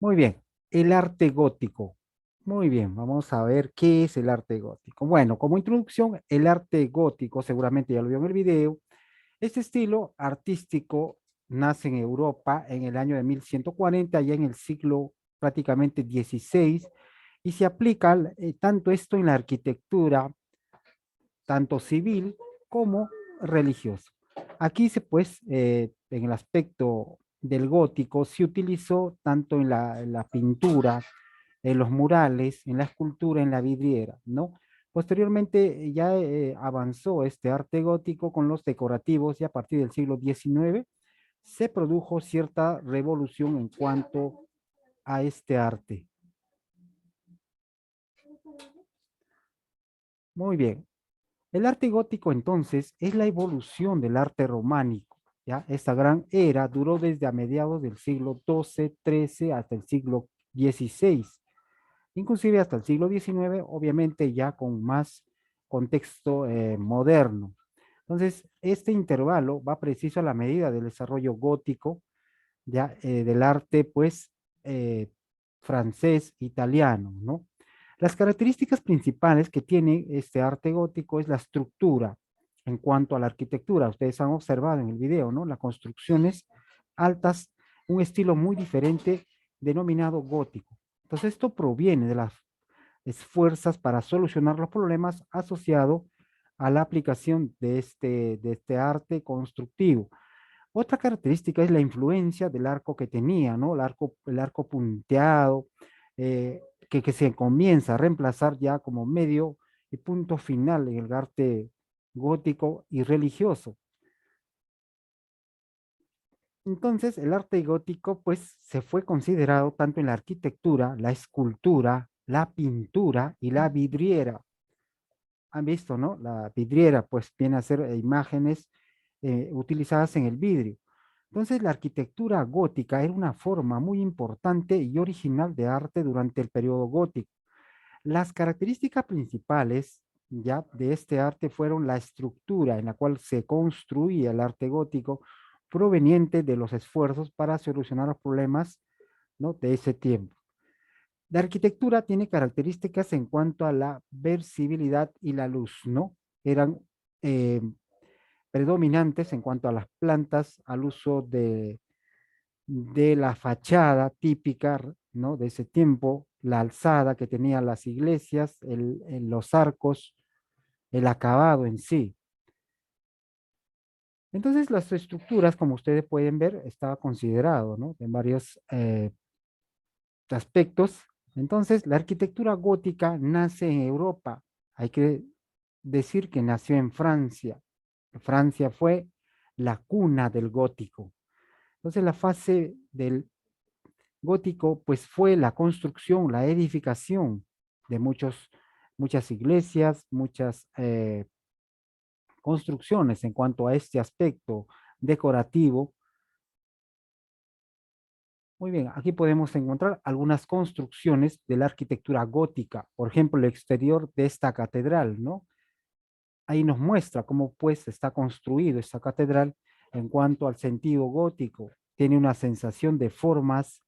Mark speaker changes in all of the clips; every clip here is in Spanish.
Speaker 1: Muy bien, el arte gótico. Muy bien, vamos a ver qué es el arte gótico. Bueno, como introducción, el arte gótico, seguramente ya lo vio en el video, este estilo artístico nace en Europa en el año de 1140, ya en el siglo prácticamente 16, y se aplica tanto esto en la arquitectura, tanto civil como religioso. Aquí pues, en el aspecto del gótico, se utilizó tanto en la pintura, en los murales, en la escultura, en la vidriera, ¿no? Posteriormente ya avanzó este arte gótico con los decorativos y a partir del siglo XIX se produjo cierta revolución en cuanto a este arte. Muy bien. El arte gótico entonces es la evolución del arte románico. ¿Ya? Esta gran era duró desde a mediados del siglo XII, XIII hasta el siglo XVI, inclusive hasta el siglo XIX, obviamente ya con más contexto moderno. Entonces, este intervalo va preciso a la medida del desarrollo gótico, ya del arte, pues, eh, francés, italiano, ¿no? Las características principales que tiene este arte gótico es la estructura en cuanto a la arquitectura. Ustedes han observado en el video, ¿no? Las construcciones altas, un estilo muy diferente denominado gótico. Entonces, esto proviene de las esfuerzas para solucionar los problemas asociados a la aplicación de este arte constructivo. Otra característica es la influencia del arco que tenía, ¿no? El arco punteado, que se comienza a reemplazar ya como medio y punto final en el arte gótico y religioso. Entonces, el arte gótico, pues, se fue considerado tanto en la arquitectura, la escultura, la pintura y la vidriera. Han visto, ¿no? La vidriera, pues, viene a ser imágenes utilizadas en el vidrio. Entonces, la arquitectura gótica era una forma muy importante y original de arte durante el periodo gótico. Las características principales ya de este arte fueron la estructura en la cual se construía el arte gótico proveniente de los esfuerzos para solucionar los problemas, ¿no? De ese tiempo. La arquitectura tiene características en cuanto a la visibilidad y la luz, ¿no? Eran eh, predominantes en cuanto a las plantas, al uso de la fachada típica, ¿no? De ese tiempo, la alzada que tenían las iglesias, los arcos, el acabado en sí. Entonces, las estructuras, como ustedes pueden ver, estaba considerado, ¿no? En varios aspectos. Entonces, la arquitectura gótica nace en Europa. Hay que decir que nació en Francia. Francia fue la cuna del gótico. Entonces, la fase del gótico, pues fue la construcción, la edificación de muchas iglesias, muchas construcciones en cuanto a este aspecto decorativo. Muy bien, aquí podemos encontrar algunas construcciones de la arquitectura gótica, por ejemplo, el exterior de esta catedral, ¿no? Ahí nos muestra cómo pues está construido esta catedral en cuanto al sentido gótico. Tiene una sensación de formas,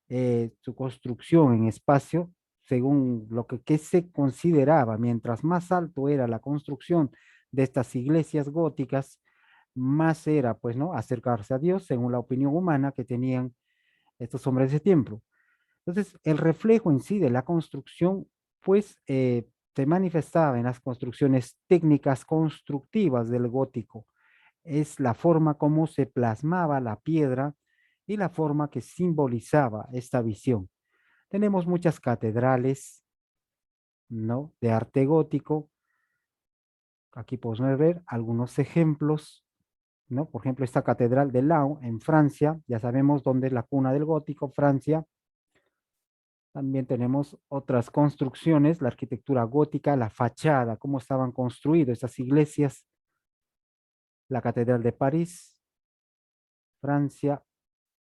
Speaker 1: su construcción en espacio, según lo que se consideraba, mientras más alto era la construcción de estas iglesias góticas, más era, pues, ¿no? Acercarse a Dios, según la opinión humana que tenían estos hombres de tiempo. Entonces, el reflejo en sí de la construcción, pues, se manifestaba en las construcciones técnicas constructivas del gótico. Es la forma como se plasmaba la piedra y la forma que simbolizaba esta visión. Tenemos muchas catedrales, ¿no? De arte gótico. Aquí podemos ver algunos ejemplos, ¿no? Por ejemplo, esta catedral de Laon en Francia, ya sabemos dónde es la cuna del gótico, Francia. También tenemos otras construcciones, la arquitectura gótica, la fachada, cómo estaban construidas estas iglesias, la Catedral de París, Francia,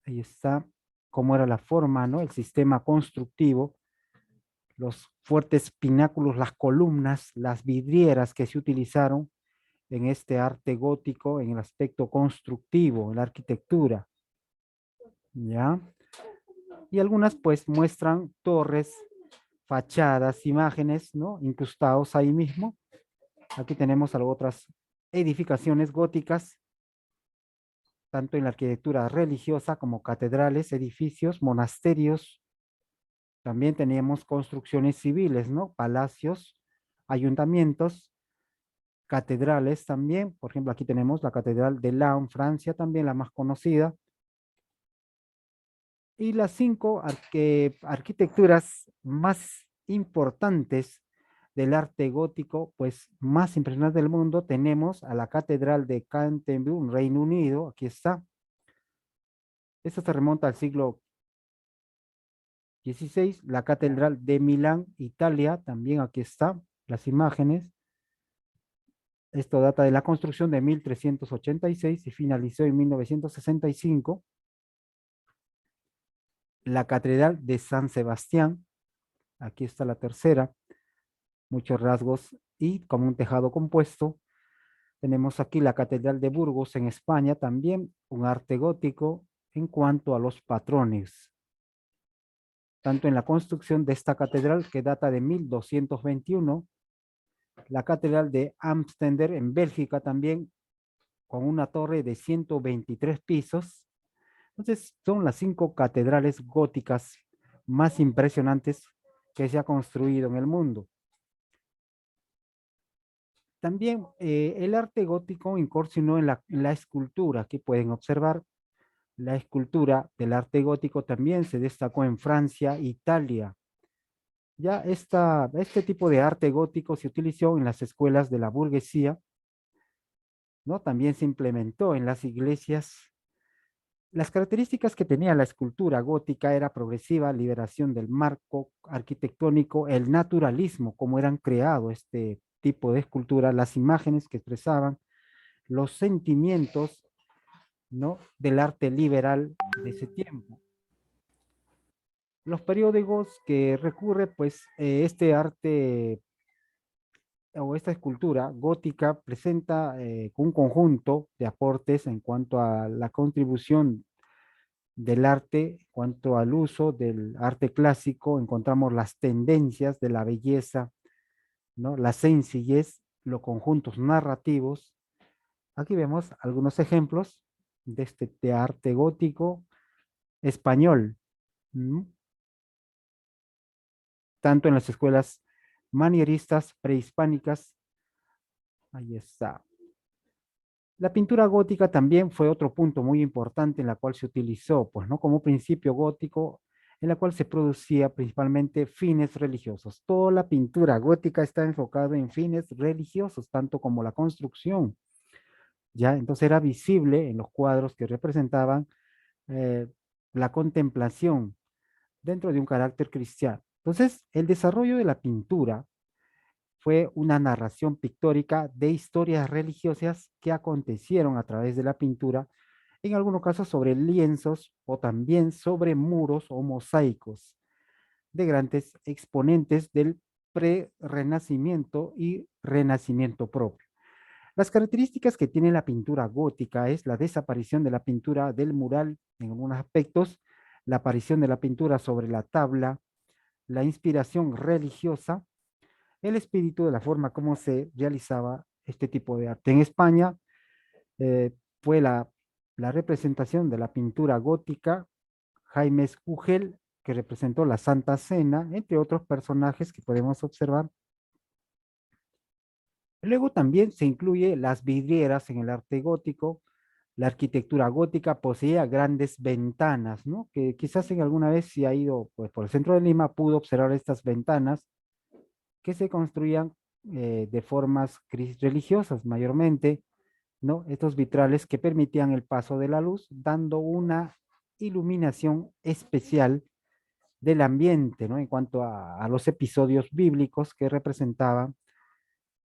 Speaker 1: ahí está, cómo era la forma, ¿no? El sistema constructivo, los fuertes pináculos, las columnas, las vidrieras que se utilizaron en este arte gótico, en el aspecto constructivo, en la arquitectura, ¿ya? Y algunas pues muestran torres, fachadas, imágenes, ¿no? Incrustados ahí mismo. Aquí tenemos otras edificaciones góticas, tanto en la arquitectura religiosa como catedrales, edificios, monasterios. También teníamos construcciones civiles, ¿no? Palacios, ayuntamientos, catedrales también. Por ejemplo, aquí tenemos la Catedral de Laon, Francia, también la más conocida. Y las cinco arquitecturas más importantes del arte gótico, pues más impresionantes del mundo, tenemos a la Catedral de Canterbury, Reino Unido, aquí está. Esto se remonta al siglo XVI, la Catedral de Milán, Italia, también aquí está, las imágenes. Esto data de la construcción de 1386 y finalizó en 1965. La Catedral de San Sebastián, aquí está la tercera, muchos rasgos y como un tejado compuesto. Tenemos aquí la Catedral de Burgos en España, también un arte gótico en cuanto a los patrones, tanto en la construcción de esta catedral que data de 1221, la Catedral de Amsterdam en Bélgica también con una torre de 123 pisos. Entonces son las 5 catedrales góticas más impresionantes que se ha construido en el mundo. También el arte gótico incursionó en la escultura. Aquí pueden observar la escultura del arte gótico también se destacó en Francia, Italia. Ya este tipo de arte gótico se utilizó en las escuelas de la burguesía, ¿no? También se implementó en las iglesias. Las características que tenía la escultura gótica era progresiva, liberación del marco arquitectónico, el naturalismo, cómo eran creado este tipo de escultura, las imágenes que expresaban los sentimientos, ¿no? Del arte liberal de ese tiempo. Los periódicos que recurre, pues, este arte o esta escultura gótica presenta un conjunto de aportes en cuanto a la contribución del arte, en cuanto al uso del arte clásico, encontramos las tendencias de la belleza, ¿no? La sencillez, los conjuntos narrativos. Aquí vemos algunos ejemplos de de arte gótico español, ¿no? Tanto en las escuelas manieristas prehispánicas. Ahí está. La pintura gótica también fue otro punto muy importante en la cual se utilizó, pues, ¿no? Como principio gótico, en la cual se producía principalmente fines religiosos. Toda la pintura gótica está enfocada en fines religiosos, tanto como la construcción, ¿ya? Entonces era visible en los cuadros que representaban eh, la contemplación dentro de un carácter cristiano. Entonces, el desarrollo de la pintura fue una narración pictórica de historias religiosas que acontecieron a través de la pintura, en algunos casos sobre lienzos o también sobre muros o mosaicos de grandes exponentes del pre-renacimiento y renacimiento propio. Las características que tiene la pintura gótica es la desaparición de la pintura del mural en algunos aspectos, la aparición de la pintura sobre la tabla, la inspiración religiosa, el espíritu de la forma como se realizaba este tipo de arte. En España fue la representación de la pintura gótica, Jaime Escugel, que representó la Santa Cena, entre otros personajes que podemos observar. Luego también se incluye las vidrieras en el arte gótico. La arquitectura gótica poseía grandes ventanas, ¿no? Que quizás en alguna vez si ha ido pues, por el centro de Lima pudo observar estas ventanas que se construían de formas religiosas mayormente, ¿no? Estos vitrales que permitían el paso de la luz, dando una iluminación especial del ambiente, ¿no? En cuanto a los episodios bíblicos que representaban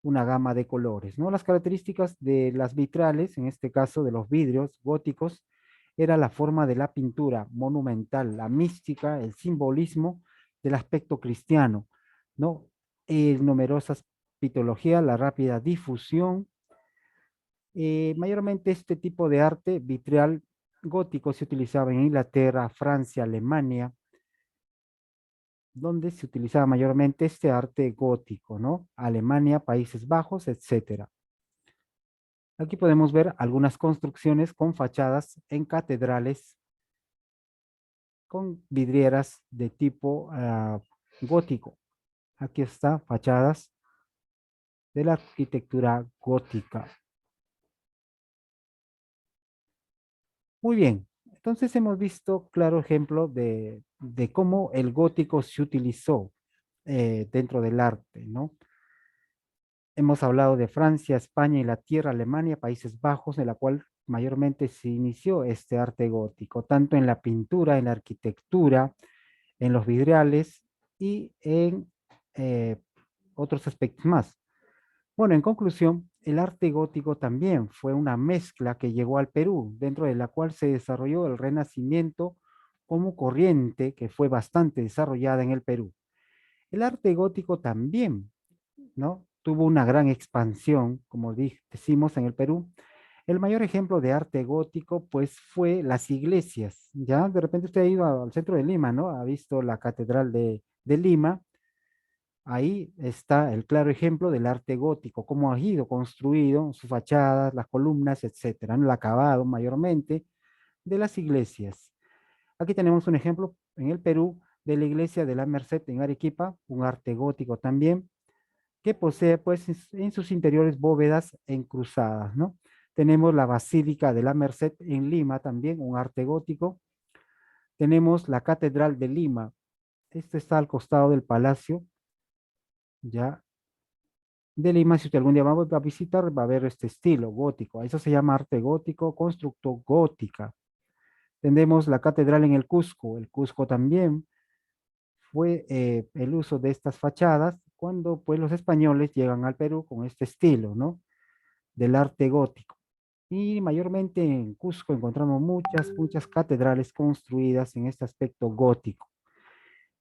Speaker 1: una gama de colores, ¿no? Las características de las vitrales, en este caso de los vidrios góticos, era la forma de la pintura monumental, la mística, el simbolismo del aspecto cristiano, ¿no? Numerosas pitologías, la rápida difusión. Mayormente este tipo de arte vitreal gótico se utilizaba en Inglaterra, Francia, Alemania. donde se utilizaba mayormente este arte gótico, ¿no? Alemania, Países Bajos, etcétera. Aquí podemos ver algunas construcciones con fachadas en catedrales con vidrieras de tipo gótico. Aquí está, fachadas de la arquitectura gótica. Muy bien, entonces hemos visto claro ejemplo de cómo el gótico se utilizó dentro del arte, ¿no? Hemos hablado de Francia, España, Inglaterra, Alemania, Países Bajos, en la cual mayormente se inició este arte gótico, tanto en la pintura, en la arquitectura, en los vidriales y en eh, otros aspectos más. Bueno, en conclusión, el arte gótico también fue una mezcla que llegó al Perú, dentro de la cual se desarrolló el Renacimiento como corriente que fue bastante desarrollada en el Perú. El arte gótico también, ¿no? Tuvo una gran expansión, como decimos en el Perú. El mayor ejemplo de arte gótico, pues, fue las iglesias. Ya de repente usted ha ido al centro de Lima, ¿no? Ha visto la Catedral de Lima. Ahí está el claro ejemplo del arte gótico, cómo ha ido construido, sus fachadas, las columnas, etcétera, ¿no? El acabado mayormente de las iglesias. Aquí tenemos un ejemplo en el Perú de la iglesia de la Merced en Arequipa, un arte gótico también, que posee pues en sus interiores bóvedas encruzadas, ¿no? Tenemos la Basílica de la Merced en Lima también, un arte gótico. Tenemos la Catedral de Lima. Este está al costado del Palacio, ya, de Lima. Si usted algún día va a visitar, va a ver este estilo gótico. Eso se llama arte gótico, constructo gótica. Tenemos la catedral en el Cusco también fue el uso de estas fachadas cuando pues los españoles llegan al Perú con este estilo, ¿no? Del arte gótico. Y mayormente en Cusco encontramos muchas catedrales construidas en este aspecto gótico,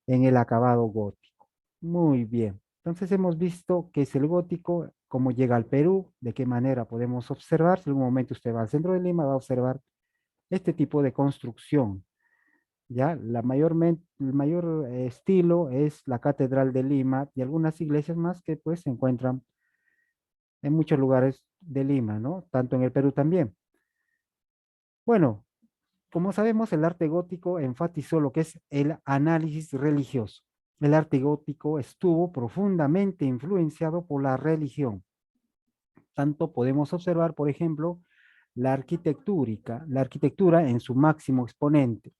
Speaker 1: en el acabado gótico. Muy bien. Entonces hemos visto qué es el gótico, cómo llega al Perú, de qué manera podemos observar. Si en algún momento usted va al centro de Lima, va a observar este tipo de construcción. Ya, el mayor estilo es la Catedral de Lima y algunas iglesias más que pues se encuentran en muchos lugares de Lima, ¿no? Tanto en el Perú también. Bueno, como sabemos, el arte gótico enfatizó lo que es el análisis religioso. El arte gótico estuvo profundamente influenciado por la religión. Tanto podemos observar, por ejemplo, la arquitectura en su máximo exponente,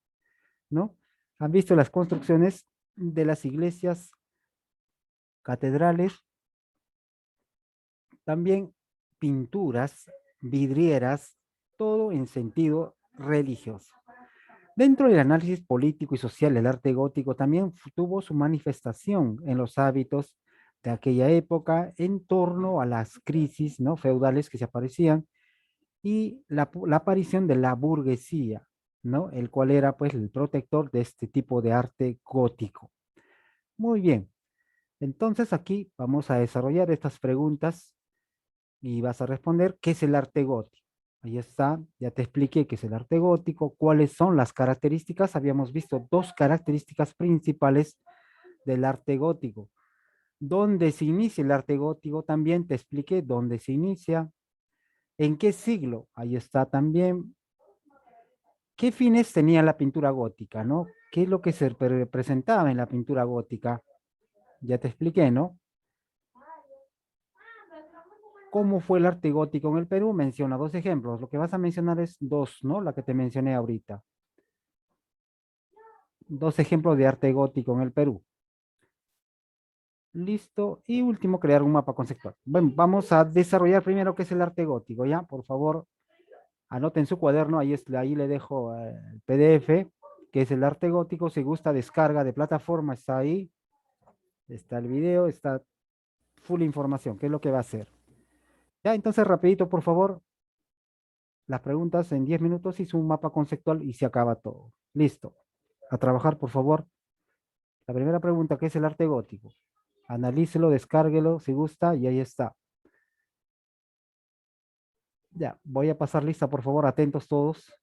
Speaker 1: ¿no? Han visto las construcciones de las iglesias, catedrales, también pinturas, vidrieras, todo en sentido religioso. Dentro del análisis político y social, el arte gótico también tuvo su manifestación en los hábitos de aquella época en torno a las crisis, ¿no?, feudales que se aparecían y la aparición de la burguesía, ¿no?, el cual era pues el protector de este tipo de arte gótico. Muy bien, entonces aquí vamos a desarrollar estas preguntas y vas a responder qué es el arte gótico. Ahí está, ya te expliqué qué es el arte gótico, cuáles son las características. Habíamos visto dos características principales del arte gótico. ¿Dónde se inicia el arte gótico? También te expliqué dónde se inicia. ¿En qué siglo? Ahí está también. ¿Qué fines tenía la pintura gótica, no? ¿Qué es lo que se representaba en la pintura gótica? Ya te expliqué, ¿no? ¿Cómo fue el arte gótico en el Perú? Menciona dos ejemplos. Lo que vas a mencionar es dos, ¿no? La que te mencioné ahorita. Dos ejemplos de arte gótico en el Perú. Listo. Y último, crear un mapa conceptual. Bueno, vamos a desarrollar primero qué es el arte gótico, ¿ya? Por favor, anoten su cuaderno. Ahí le dejo el PDF, que es el arte gótico. Si gusta, descarga de plataforma, está ahí. Está el video, está full información. ¿Qué es lo que va a hacer? Ya, entonces rapidito, por favor, las preguntas en 10 minutos, hizo un mapa conceptual y se acaba todo. Listo. A trabajar, por favor. La primera pregunta, ¿qué es el arte gótico? Analícelo, descárguelo si gusta y ahí está. Ya, voy a pasar lista, por favor, atentos todos.